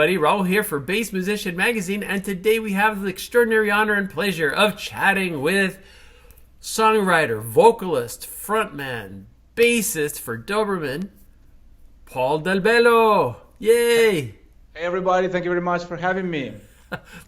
everybody. Raul here for Bass Musician Magazine, and today we have the extraordinary honor and pleasure of chatting with songwriter, vocalist, frontman, bassist for Doberman, Paul Del Bello. Yay! Hey everybody, thank you very much for having me.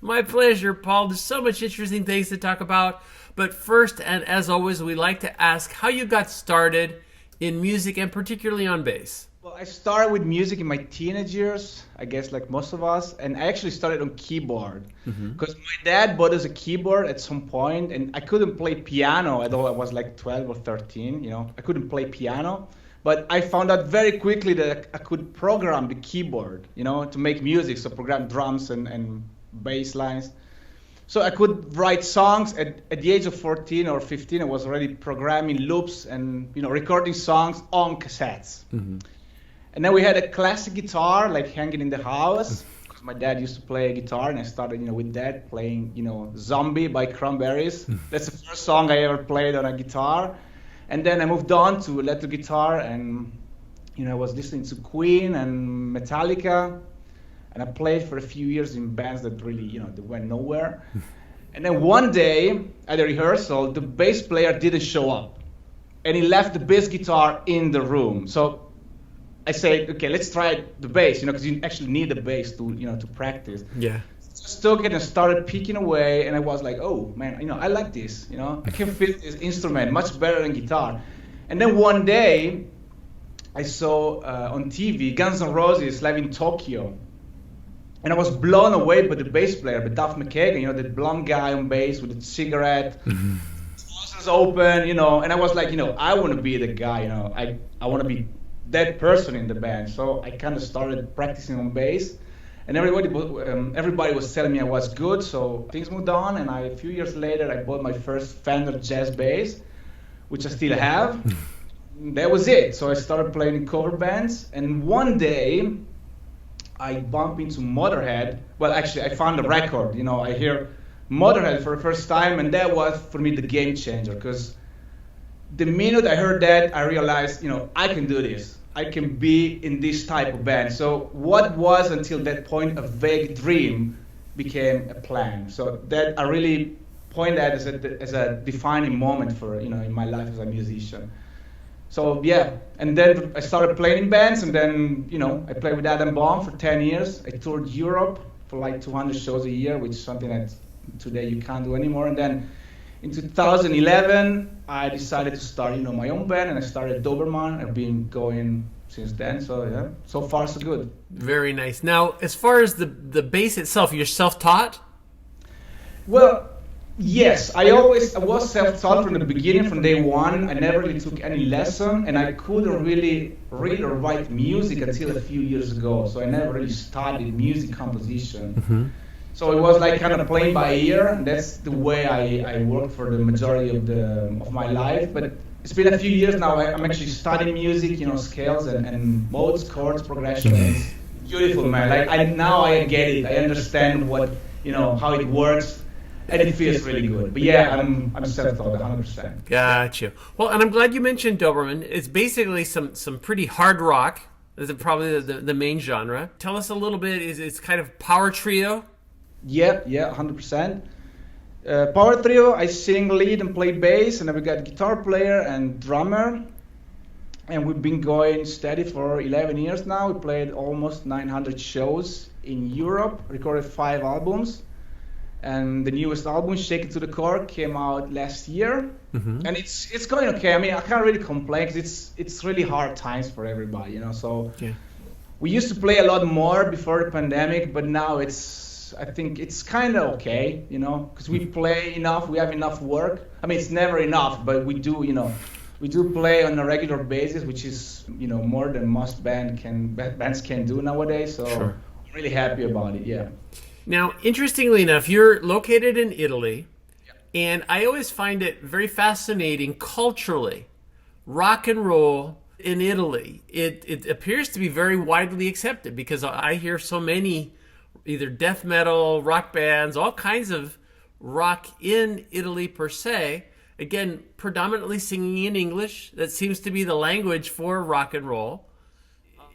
My pleasure, Paul. There's so much interesting things to talk about. But first, and as always, we like to ask how you got started in music and particularly on bass. Well, I started with music in my teenage years, I guess like most of us, and I actually started on keyboard because my dad bought us a keyboard at some point, and I couldn't play piano, although I was like 12 or 13, I couldn't play piano, but I found out very quickly that I could program the keyboard, to make music, so program drums and bass lines. So I could write songs at the age of 14 or 15. I was already programming loops and recording songs on cassettes. And then we had a classic guitar like hanging in the house because my dad used to play a guitar, and I started with that playing Zombie by Cranberries. That's the first song I ever played on a guitar. And then I moved on to electric guitar, and I was listening to Queen and Metallica. And I played for a few years in bands that really, they went nowhere. And then one day at a rehearsal, the bass player didn't show up. And he left the bass guitar in the room. So I said, okay, let's try the bass, because you actually need the bass to practice. Yeah. Just took it and started picking away. And I was like, oh, man, I like this. I can feel this instrument much better than guitar. And then one day I saw on TV Guns N' Roses live in Tokyo. And I was blown away by the bass player, by Duff McKagan, the blonde guy on bass with a cigarette, nose open, and I was like, I want to be the guy, I want to be that person in the band. So I kind of started practicing on bass, and everybody was telling me I was good. So things moved on, and a few years later, I bought my first Fender jazz bass, which I still have. That was it. So I started playing in cover bands, and one day I bumped into Motorhead. Well, actually, I found a record. I hear Motorhead for the first time, and that was, for me, the game changer. Because the minute I heard that, I realized, I can do this. I can be in this type of band. So what was, until that point, a vague dream became a plan. So that I really point at as a defining moment for, in my life as a musician. So yeah, and then I started playing in bands, and then I played with Adam Baum for 10 years. I toured Europe for like 200 shows a year, which is something that today you can't do anymore. And then in 2011, I decided to start my own band, and I started Doberman. I've been going since then. So yeah, so far so good. Very nice. Now, as far as the bass itself, you're self-taught? Well, yes, I was self-taught from the beginning, from day one. I never really took any lesson, and I couldn't really read or write music until a few years ago. So I never really studied music composition. So it was like kind of playing by ear, and that's the way I worked for the majority of my life. But it's been a few years now. I'm actually studying music, scales and modes, chords, progression. It's beautiful, man. Like now I get it. I understand what how it works. And it feels really good. But yeah, I'm self-taught 100%. Gotcha. Well, and I'm glad you mentioned Doberman. It's basically some pretty hard rock. This is probably the main genre. Tell us a little bit. It's kind of power trio? Yeah, 100%. Power trio, I sing lead and play bass, and then we got guitar player and drummer. And we've been going steady for 11 years now. We played almost 900 shows in Europe, recorded 5 albums. And the newest album, Shake It to the Core, came out last year, and it's going okay. I mean, I can't really complain because it's really hard times for everybody, So yeah. We used to play a lot more before the pandemic, but now I think it's kind of okay, because we play enough, we have enough work. I mean, it's never enough, but we do, we do play on a regular basis, which is more than most bands can do nowadays. So sure. I'm really happy about it. Yeah. Now, interestingly enough, you're located in Italy, and I always find it very fascinating culturally. Rock and roll in Italy, it appears to be very widely accepted because I hear so many either death metal, rock bands, all kinds of rock in Italy per se. Again, predominantly singing in English. That seems to be the language for rock and roll.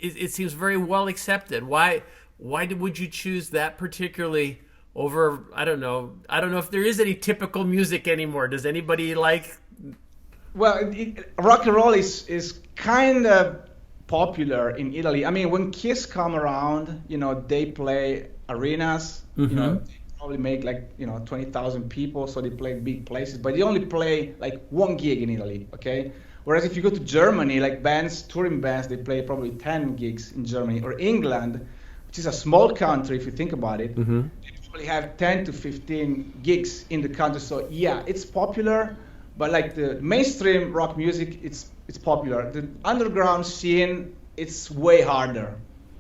It seems very well accepted. Why would you choose that particularly over, I don't know if there is any typical music anymore. Does anybody like? Well, rock and roll is kind of popular in Italy. I mean, when Kiss come around, they play arenas. Mm-hmm. They probably make 20,000 people, so they play big places. But they only play like one gig in Italy, okay? Whereas if you go to Germany, like touring bands, they play probably 10 gigs in Germany. Or England, which is a small country if you think about it, Mm-hmm. they probably have 10 to 15 gigs in the country. So yeah, it's popular, but like the mainstream rock music, it's popular. The underground scene, it's way harder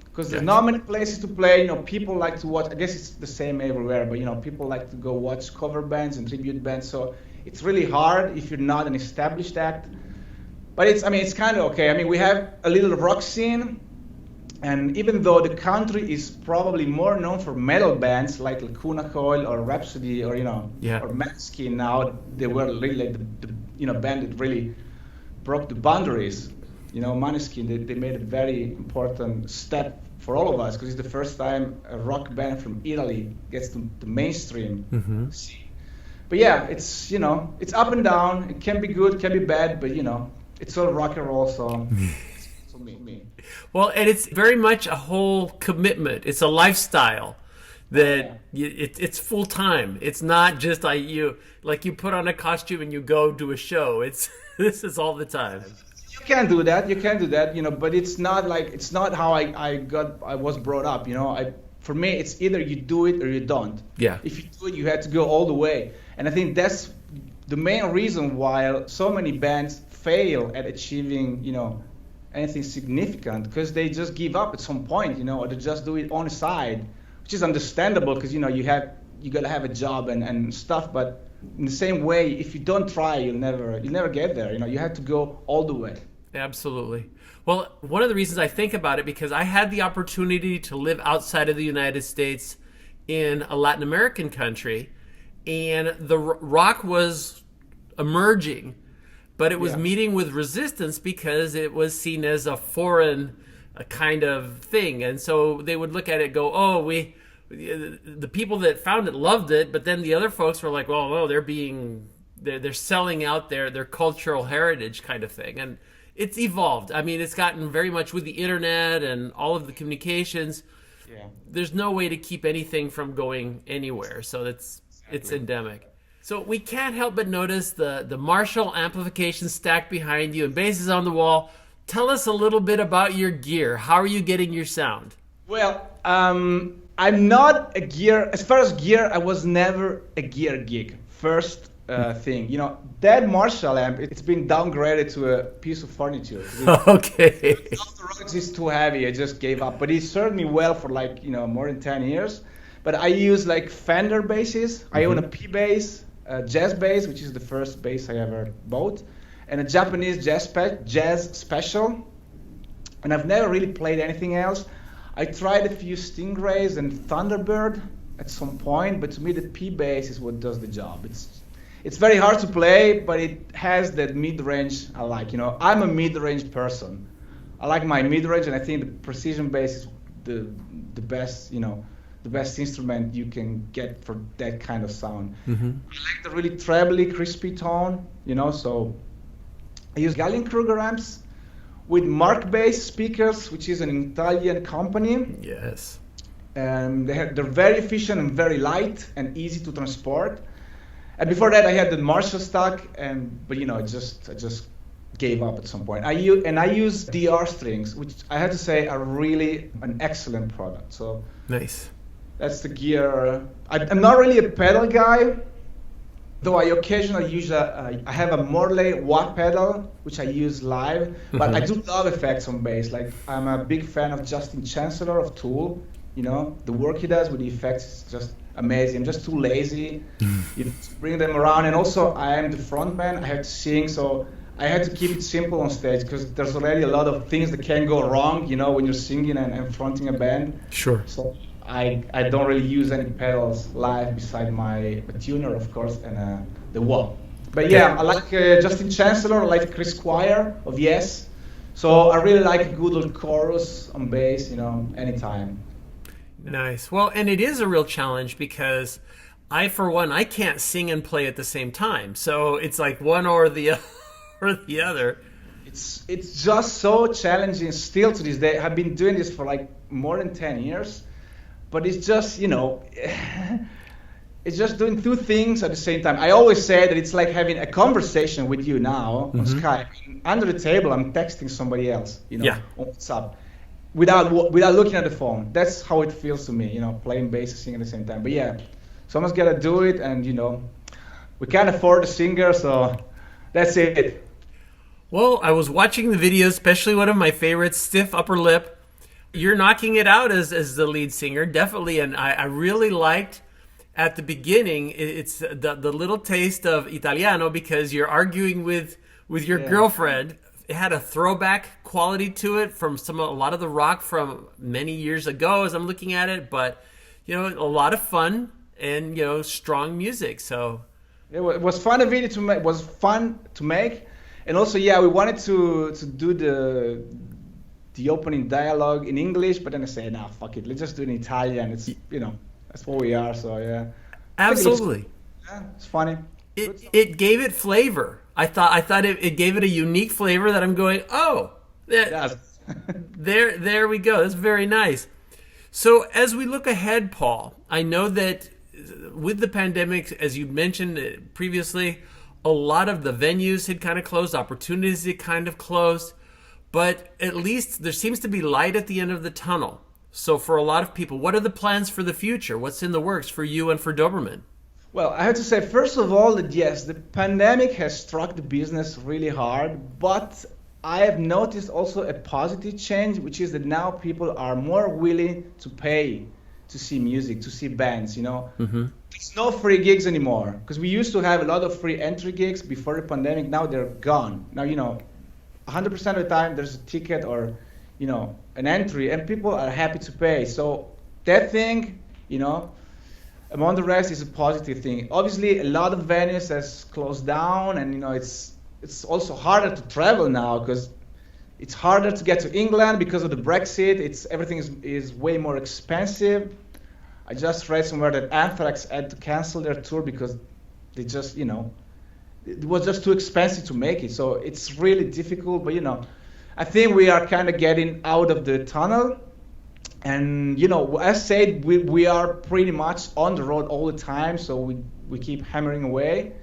because there's not many places to play. People like to watch. I guess it's the same everywhere, but people like to go watch cover bands and tribute bands. So it's really hard if you're not an established act. But it's kind of okay. I mean, we have a little rock scene, and even though the country is probably more known for metal bands like Lacuna Coil or Rhapsody or or Maneskin now, they were really like the band that really broke the boundaries. Maneskin, they made a very important step for all of us because it's the first time a rock band from Italy gets to the mainstream scene. But yeah, it's it's up and down. It can be good, can be bad, but it's all rock and roll, so for me. Well, and it's very much a whole commitment. It's a lifestyle that it's full time. It's not just you put on a costume and you go do a show. This is all the time. You can do that, but it's not how I was brought up, for me, it's either you do it or you don't. Yeah. If you do it, you have to go all the way. And I think that's the main reason why so many bands fail at achieving, anything significant, because they just give up at some point, or they just do it on the side, which is understandable because, you got to have a job and stuff. But in the same way, if you don't try, you'll never get there. You have to go all the way. Absolutely. Well, one of the reasons I think about it, because I had the opportunity to live outside of the United States in a Latin American country, and the rock was emerging, but it was meeting with resistance because it was seen as a foreign kind of thing. And so they would look at it and go, the people that found it loved it, but then the other folks were like, well, no, they're selling out their cultural heritage kind of thing. And it's evolved. I mean, it's gotten very much with the internet and all of the communications. Yeah. There's no way to keep anything from going anywhere. So it's endemic. So we can't help but notice the Marshall amplification stacked behind you and basses on the wall. Tell us a little bit about your gear. How are you getting your sound? Well, I'm not a gear. As far as gear, I was never a gear geek. First thing, that Marshall amp, it's been downgraded to a piece of furniture. Okay. The rugs is too heavy. I just gave up. But it served me well for more than 10 years. But I use Fender basses. I own a P bass, a jazz bass, which is the first bass I ever bought, and a Japanese jazz special. And I've never really played anything else. I tried a few Stingrays and Thunderbird at some point, but to me the P bass is what does the job. It's very hard to play, but it has that mid-range I like. I'm a mid-range person. I like my mid-range, and I think the precision bass is the best, the best instrument you can get for that kind of sound. Mm-hmm. I like the really trebly, crispy tone, so I use Gallien-Kruger amps with Mark Bass speakers, which is an Italian company. Yes. They're very efficient and very light and easy to transport. And before that, I had the Marshall stock, but I just gave up at some point. I use DR strings, which I have to say are really an excellent product. So nice. That's the gear. I'm not really a pedal guy, though I occasionally use I have a Morley wah pedal, which I use live. But I do love effects on bass. I'm a big fan of Justin Chancellor of Tool. The work he does with the effects is just amazing. I'm just too lazy to bring them around. And also, I am the front man. I have to sing, so I had to keep it simple on stage because there's already a lot of things that can go wrong, when you're singing and fronting a band. Sure. So I don't really use any pedals live beside my tuner, of course, and the wah. But yeah, I like Justin Chancellor. I like Chris Squire of Yes. So I really like a good old chorus on bass, anytime. Nice. Well, and it is a real challenge because for one, I can't sing and play at the same time. So it's like one or the or the other. It's just so challenging still to this day. I've been doing this for like more than 10 years, but it's just, it's just doing two things at the same time. I always say that it's like having a conversation with you now on Skype. Under the table, I'm texting somebody else, on WhatsApp, without looking at the phone. That's how it feels to me, playing bass and singing at the same time. But yeah, someone's got to do it, and, we can't afford a singer, so that's it. Well, I was watching the video, especially one of my favorites, Stiff Upper Lip. You're knocking it out as the lead singer, definitely, and I really liked at the beginning, it's the little taste of Italiano because you're arguing with your girlfriend. It had a throwback quality to it from a lot of the rock from many years ago as I'm looking at it, but a lot of fun and strong music. So it was fun video to make. Was fun to make, and also we wanted to do the opening dialogue in English, but then I said, nah, fuck it, let's just do it in Italian. It's that's what we are, so yeah. Absolutely. It's funny. It gave it flavor. I thought it gave it a unique flavor that I'm going, there we go. That's very nice. So as we look ahead, Paul, I know that with the pandemic, as you mentioned previously, a lot of the venues had kind of closed, opportunities had kind of closed, but at least there seems to be light at the end of the tunnel. So for a lot of people, what are the plans for the future? What's in the works for you and for Doberman? Well, I have to say, first of all, that yes, the pandemic has struck the business really hard, but I have noticed also a positive change, which is that now people are more willing to pay to see music, to see bands, There's no free gigs anymore, because we used to have a lot of free entry gigs before the pandemic. Now they're gone. Now, 100% of the time there's a ticket or an entry, and people are happy to pay. So that thing, among the rest, is a positive thing. Obviously, a lot of venues has closed down, and it's also harder to travel now because it's harder to get to England because of the Brexit. Everything is way more expensive. I just read somewhere that Anthrax had to cancel their tour because they just, it was just too expensive to make it. So it's really difficult, but I think we are kind of getting out of the tunnel. And, as said, we are pretty much on the road all the time. So we keep hammering away.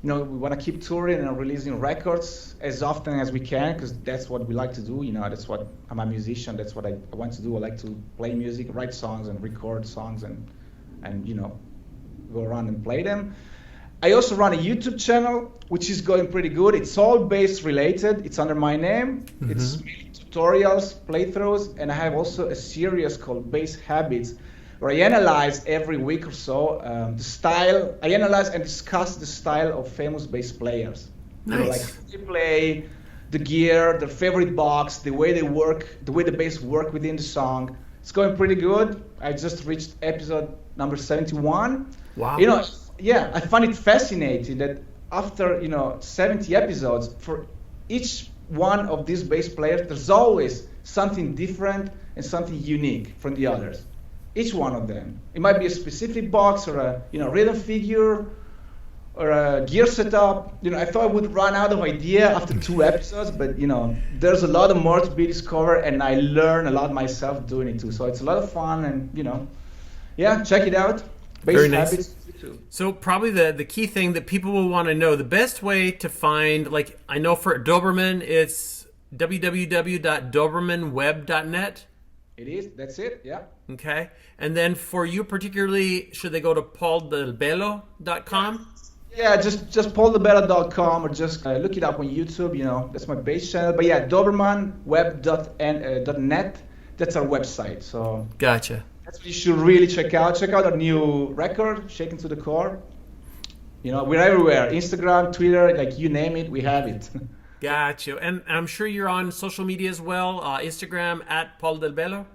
We want to keep touring and releasing records as often as we can because that's what we like to do. That's what I'm a musician. That's what I want to do. I like to play music, write songs and record songs and go around and play them. I also run a YouTube channel, which is going pretty good. It's all bass related. It's under my name. It's mainly tutorials, playthroughs, and I have also a series called Bass Habits, where I analyze every week or so the style. I analyze and discuss the style of famous bass players. Nice. Like how they play, the gear, their favorite box, the way they work, the way the bass work within the song. It's going pretty good. I just reached episode number 71. Wow. I find it fascinating that after 70 episodes, for each one of these bass players, there's always something different and something unique from the others. Each one of them. It might be a specific box or a rhythm figure or a gear setup. I thought I would run out of idea after 2 episodes, but there's a lot of more to be discovered, and I learn a lot myself doing it too. So it's a lot of fun, and check it out. Very nice. So probably the key thing that people will want to know, the best way to find, like I know for Doberman, it's www.dobermanweb.net. It is. That's it. Yeah. Okay. And then for you particularly, should they go to pauldelbello.com? Yeah, just pauldelbello.com or just look it up on YouTube. That's my bass channel. But yeah, dobermanweb.net. That's our website. So. Gotcha. That's what you should really check out. Check out our new record, Shaken to the Core. We're everywhere. Instagram, Twitter, like you name it, we have it. Gotcha. And I'm sure you're on social media as well. Instagram at Paul Del Bello.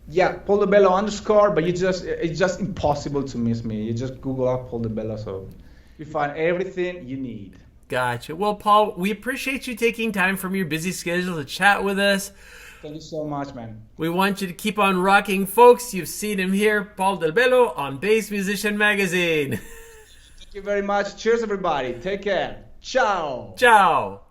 Yeah, Paul Del Bello _ but it's just impossible to miss me. You just Google up Paul Del Bello, so you find everything you need. Gotcha. Well, Paul, we appreciate you taking time from your busy schedule to chat with us. Thank you so much, man. We want you to keep on rocking, folks. You've seen him here, Paul Del Bello on Bass Musician Magazine. Thank you very much. Cheers, everybody. Take care. Ciao. Ciao.